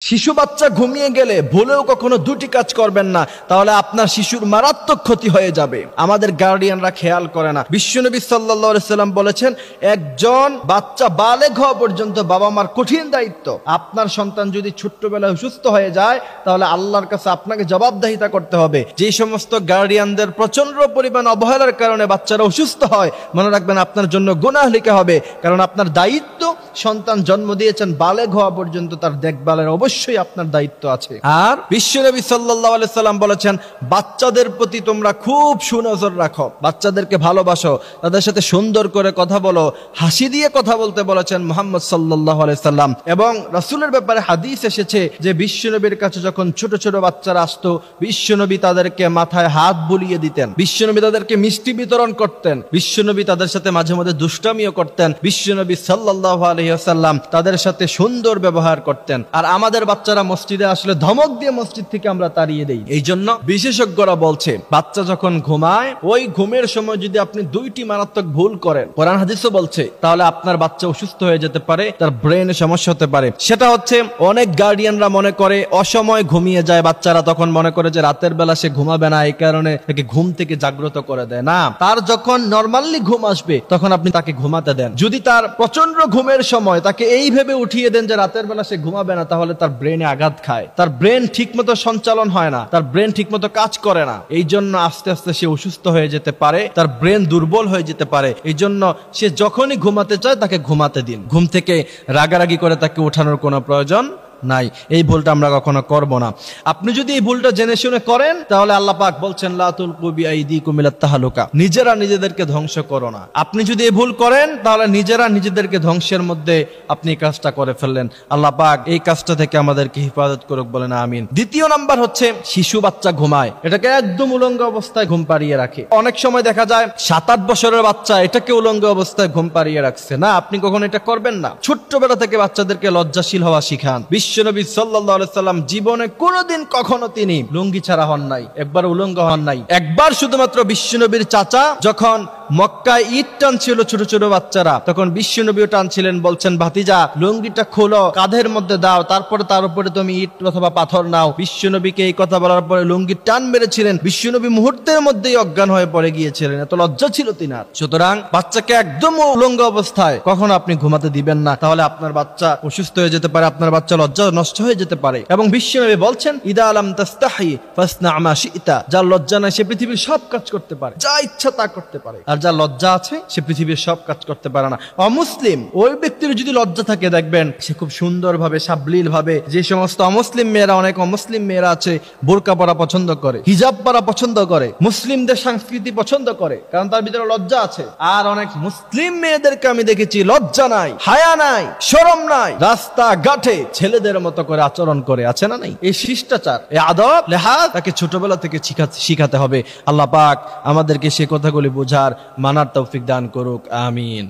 শিশু বাচ্চা ঘুমিয়ে গেলে ভুলেও কখনো দুটি কাজ করবেন না, তাহলে আপনার শিশুর মারাত্মক ক্ষতি হয়ে যাবে। আমাদের গার্ডিয়ানরা খেয়াল করে না। বিশ্বনবী সাল্লাল্লাহু আলাইহি সাল্লাম বলেছেন, একজন বাচ্চা বালেগ হওয়া পর্যন্ত বাবা মার কঠিন দায়িত্ব। আপনার সন্তান যদি ছোট্টবেলায় অসুস্থ হয়ে যায়, তাহলে আল্লাহর কাছে আপনাকে জবাবদিহিতা করতে হবে। যে সমস্ত গার্ডিয়ানদের প্রচন্ড পরিমাণ অবহেলার কারণে বাচ্চারা অসুস্থ হয়, মনে রাখবেন আপনার জন্য গুনাহ লিখা হবে। কারণ আপনার দায়িত্ব, সন্তান জন্ম দিয়েছেন, বালেগ হওয়া পর্যন্ত তার দেখভালের অবশ্যই আপনার দায়িত্ব আছে। আর বিশ্বনবী সাল্লাল্লাহু আলাইহি সাল্লাম বলেছেন, বাচ্চাদের প্রতি তোমরা খুব সুনজর রাখো, বাচ্চাদেরকে ভালোবাসো, তাদের সাথে সুন্দর করে কথা বলো, হাসি দিয়ে কথা বলতে বলেছেন মুহাম্মদ সাল্লাল্লাহু আলাইহি সাল্লাম। এবং রাসূলের ব্যাপারে হাদিস এসেছে যে বিশ্বনবীর কাছে যখন ছোট ছোট বাচ্চারা আসতো, বিশ্বনবী তাদেরকে মাথায় হাত বুলিয়ে দিতেন, বিশ্বনবী তাদেরকে মিষ্টি বিতরণ করতেন, বিশ্বনবী তাদের সাথে মাঝে মাঝে দুষ্টামিও করতেন, বিশ্বনবী সাল্লাল্লাহু আলাইহি ওয়াসাল্লাম তাদের সাথে সুন্দর ব্যবহার করতেন। আর আমাদের বাচ্চারা মসজিদে আসলে ধমক দিয়ে মসজিদ থেকে আমরা তাড়িয়ে দেই। এই জন্য বিশেষজ্ঞরা বলছে, বাচ্চা যখন ঘুমায়, ওই ঘুমের সময় যদি আপনি দুইটি মারাত্মক ভুল করেন, কোরআন হাদিসও বলছে, তাহলে আপনার বাচ্চা অসুস্থ হয়ে যেতে পারে, তার ব্রেনে সমস্যা হতে পারে। সেটা হচ্ছে, অনেক গার্ডিয়ানরা মনে করে অসময় ঘুমিয়ে যায় বাচ্চারা, তখন মনে করে যে রাতের বেলা সে ঘুমাবে না, এই কারণে তাকে ঘুম থেকে জাগ্রত করে দেয়। না, তার যখন নরমালি ঘুম আসবে তখন আপনি তাকে ঘুমাতে দেন। যদি তার প্রচন্ড ঘুমের সময় তাকে এই ভেবে উঠিয়ে দেন যে রাতের বেলা সে ঘুমাবে না, তাহলে তার ব্রেনে আঘাত খায়, তার ব্রেন ঠিকমতো সঞ্চালন হয় না, তার ব্রেন ঠিকমতো কাজ করে না। এই জন্য আস্তে আস্তে সে অসুস্থ হয়ে যেতে পারে, তার ব্রেন দুর্বল হয়ে যেতে পারে। এই জন্য সে যখনই ঘুমাতে চায় তাকে ঘুমাতে দিন। ঘুম থেকে রাগারাগি করে তাকে ওঠানোর কোনো প্রয়োজন নাই। এই ভুলটা আমরা কখনো করব না। আপনি যদি এই ভুলটা জেনে শুনে করেন, তাহলে আল্লাহ পাক বলছেন, লা তুলকু বিআইদিকুম ইলাত তাহলুকা, নিজেরা নিজেদেরকে ধ্বংস করো না। আপনি যদি এই ভুল করেন, তাহলে নিজেরা নিজেদেরকে ধ্বংসের মধ্যে আপনি এই কাজটা করে ফেললেন। আল্লাহ পাক এই কাজটা থেকে আমাদেরকে হেফাজত করুক, বলেন আমিন। দ্বিতীয় নাম্বার হচ্ছে, শিশু বাচ্চা ঘুমায়, এটাকে একদম উলঙ্গ অবস্থায় ঘুম পাড়িয়ে রাখে। অনেক সময় দেখা যায় 7-8 বছরের বাচ্চা এটাকে উলঙ্গ অবস্থায় ঘুম পাড়িয়ে রাখছে। না, আপনি কখনো এটা করবেন না। ছোট্টবেলা থেকে বাচ্চাদেরকে লজ্জাশীল হওয়া শিখান। বিশ্বনবী সাল্লাল্লাহু আলাইহি সাল্লাম জীবনে কোনোদিন কখনো তিনি লুঙ্গি ছাড়া হন নাই, একবার উলঙ্গ হন নাই। একবার শুধুমাত্র বিশ্বনবীর চাচা যখন মক্কায় ঈদ টানছিল ছোট ছোট বাচ্চারা, তখন বিশ্বনবীও টানছিলেন, বলছেন, ভাতিজা লুঙ্গিটা খোলো, কাঁধের মধ্যে দাও, তারপরে তার উপরে তুমি ইট অথবা পাথর নাও। বিশ্বনবীকে এই কথা বলার পরে লুঙ্গি টান মেরেছিলেন, বিশ্বনবী মুহূর্তের মধ্যেই অজ্ঞান হয়ে পড়ে গিয়েছিলেন, এত লজ্জা ছিল তিনার। সুতরাং বাচ্চাকে একদম উলঙ্গ অবস্থায় কখনো আপনি ঘুমাতে দিবেন না, তাহলে আপনার বাচ্চা অসুস্থ হয়ে যেতে পারে, আপনার বাচ্চা লজ্জা নষ্ট হয়ে যেতে পারে। এবং বিশ্বনবী বলছেন, ইদা লাম তাস্তাহি ফাসনা মা শিতা, যার লজ্জা নাই সে পৃথিবীর সব কাজ করতে পারে, যা ইচ্ছা তা করতে পারে। আর যার লজ্জা আছে সে পৃথিবীর সব কাজ করতে পারে না। অমুসলিম ওই ব্যক্তির যদি লজ্জা থাকে, দেখবেন সে খুব সুন্দর ভাবে, সাবলীল ভাবে, যে সমস্ত অমুসলিম মেয়েরা, অনেক অমুসলিম মেয়েরা আছে বোরকা পরা পছন্দ করে, হিজাব পরা পছন্দ করে, মুসলিমদের সংস্কৃতি পছন্দ করে, কারণ তার ভিতরে লজ্জা আছে। আর অনেক মুসলিম মেয়েদেরকে আমি দেখেছি লজ্জা নাই, হায়া নাই, শরম নাই, রাস্তা ঘাটে ছেলেদের মতো করে আচরণ করে, আছে না নাই? এই শিষ্টাচার, এই আদব লেহাজ তাকে ছোটবেলা থেকে শিখাতে হবে। আল্লাহ পাক আমাদেরকে সে কথাগুলি বোঝার, মানার তৌফিক দান করুক, আমিন।